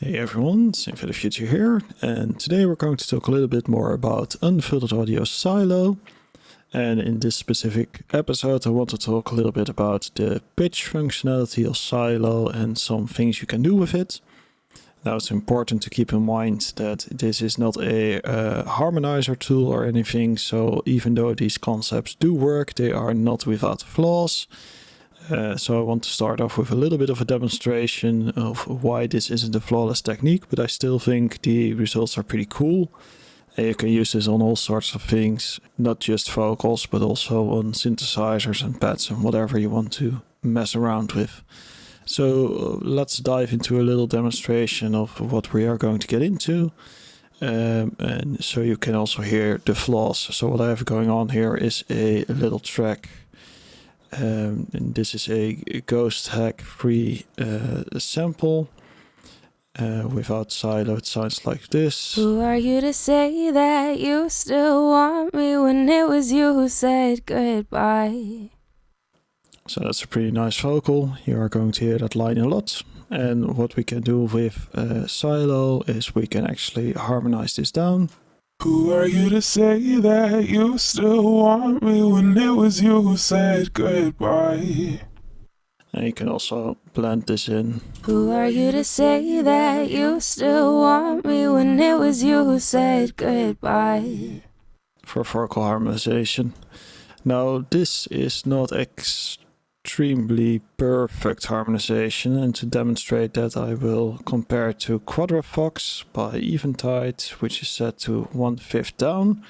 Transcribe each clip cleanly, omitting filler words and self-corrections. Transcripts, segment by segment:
Hey everyone, it's Unfiltered Future here, and today we're going to talk a little bit more about unfiltered audio silo. And in this specific episode, I want to talk a little bit about the pitch functionality of silo and some things you can do with it. Now, it's important to keep in mind that this is not a harmonizer tool or anything, so even though these concepts do work, they are not without flaws. So I want to start off with a little bit of a demonstration of why this isn't a flawless technique, but I still think the results are pretty cool. And you can use this on all sorts of things, not just vocals, but also on synthesizers and pads and whatever you want to mess around with. So let's dive into a little demonstration of what we are going to get into. And so you can also hear the flaws. So what I have going on here is a little track. And this is a ghost hack free sample. Without silo, it sounds like this. Who are you to say that you still want me when it was you who said goodbye? So that's a pretty nice vocal. You are going to hear that line a lot. And what we can do with silo is we can actually harmonize this down. Who are you to say that you still want me when it was you who said goodbye? And you can also blend this in. Who are you to say that you still want me when it was you who said goodbye? For vocal harmonization. Now, this is not extremely perfect harmonization, and to demonstrate that I will compare it to Quadrafox by Eventide, which is set to 1/5 down.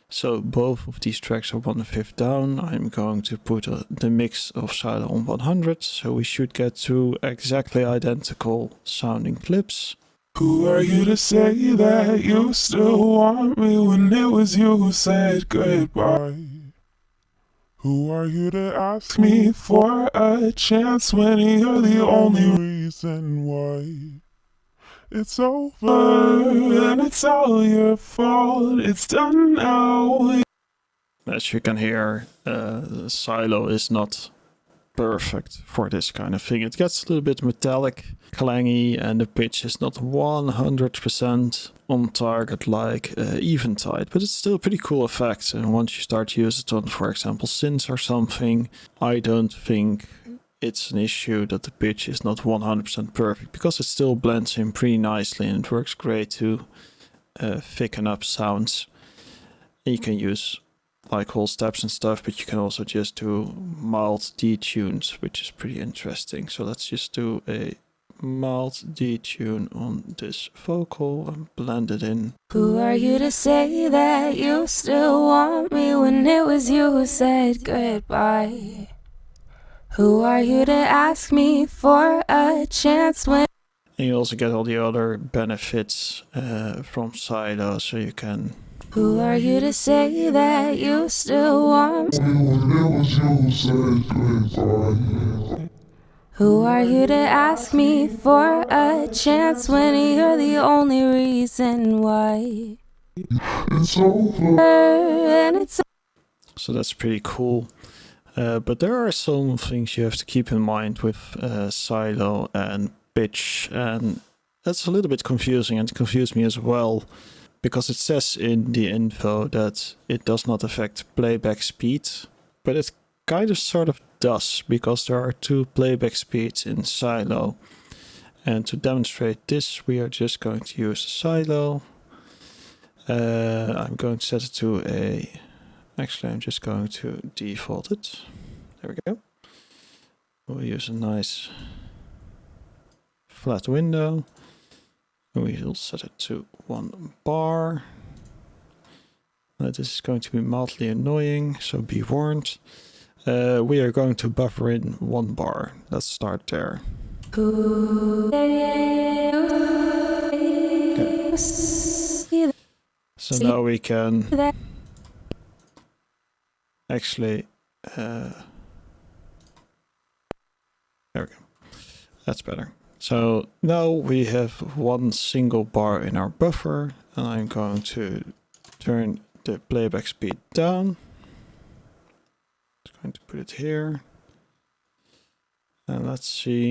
So both of these tracks are 1/5 down. I'm going to put the mix of silo on 100, so we should get two exactly identical sounding clips. Who are you to say that you still want me when it was you who said goodbye? Who are you to ask me for a chance when you're the only reason why? It's over and it's all your fault. It's done now. As you can hear, silo is not perfect for this kind of thing. It gets a little bit metallic, clangy, and the pitch is not 100% on target like Eventide, but it's still a pretty cool effect. And once you start to use it on, for example, synths or something, I don't think it's an issue that the pitch is not 100% perfect, because it still blends in pretty nicely and it works great to thicken up sounds. And you can use like whole steps and stuff, but you can also just do mild detunes, which is pretty interesting. So let's just do a mild detune on this vocal and blend it in. Who are you to say that you still want me when it was you who said goodbye? Who are you to ask me for a chance when... And you also get all the other benefits from silo, so you can... Who are you to say that you still want me when it was you who said goodbye? Who are you to ask me for a chance when you're the only reason why? It's over and it's... So that's pretty cool. But there are some things you have to keep in mind with silo and pitch, and that's a little bit confusing, and it confused me as well, because it says in the info that it does not affect playback speed, but it kind of sort of does, because there are two playback speeds in silo. And to demonstrate this, we are just going to use silo. I'm going to set it to a... Actually, I'm just going to default it. There we go. We'll use a nice flat window. We'll set it to 1 bar. This is going to be mildly annoying, so be warned. We are going to buffer in 1 bar. Let's start there. Okay. So now we can actually... there we go. That's better. So now we have 1 single bar in our buffer, and I'm going to turn the playback speed down. Just going to put it here. And let's see.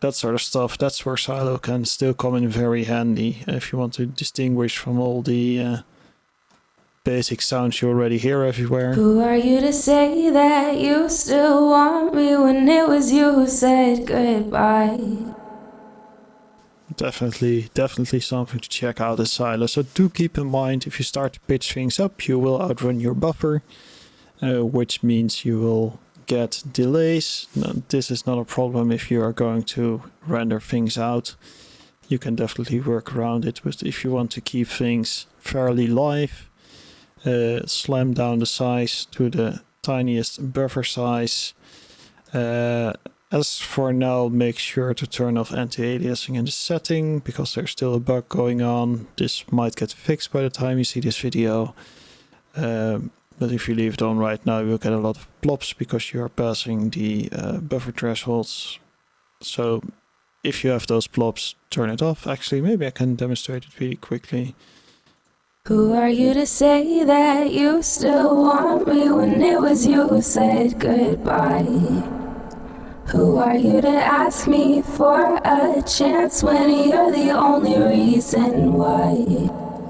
that sort of stuff. That's where silo can still come in very handy if you want to distinguish from all the basic sounds you already hear everywhere. Who are you to say that you still want me when it was you who said goodbye? Definitely something to check out as silo. So do keep in mind, if you start to pitch things up, you will outrun your buffer, which means you will get delays. Now, this is not a problem if you are going to render things out. You can definitely work around it, but if you want to keep things fairly live, slam down the size to the tiniest buffer size. As for now, make sure to turn off anti-aliasing in the setting, because there's still a bug going on. This might get fixed by the time you see this video. But if you leave it on right now, you'll get a lot of plops because you are passing the buffer thresholds. So if you have those plops, turn it off. Actually, maybe I can demonstrate it really quickly. Who are you to say that you still want me when it was you who said goodbye? Who are you to ask me for a chance when you're the only reason why?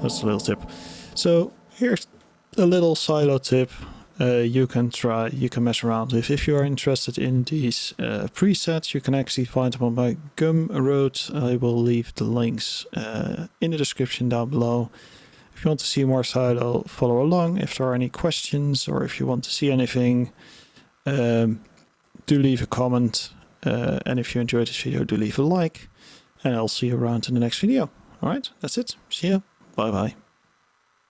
That's a little tip. So here's a little silo tip you can mess around with. If you are interested in these presets, you can actually find them on my Gumroad. I will leave the links in the description down below. If you want to see more silo, follow along. If there are any questions or if you want to see anything, do leave a comment. And if you enjoyed this video, do leave a like. And I'll see you around in the next video. Alright, that's it. See ya. Bye bye.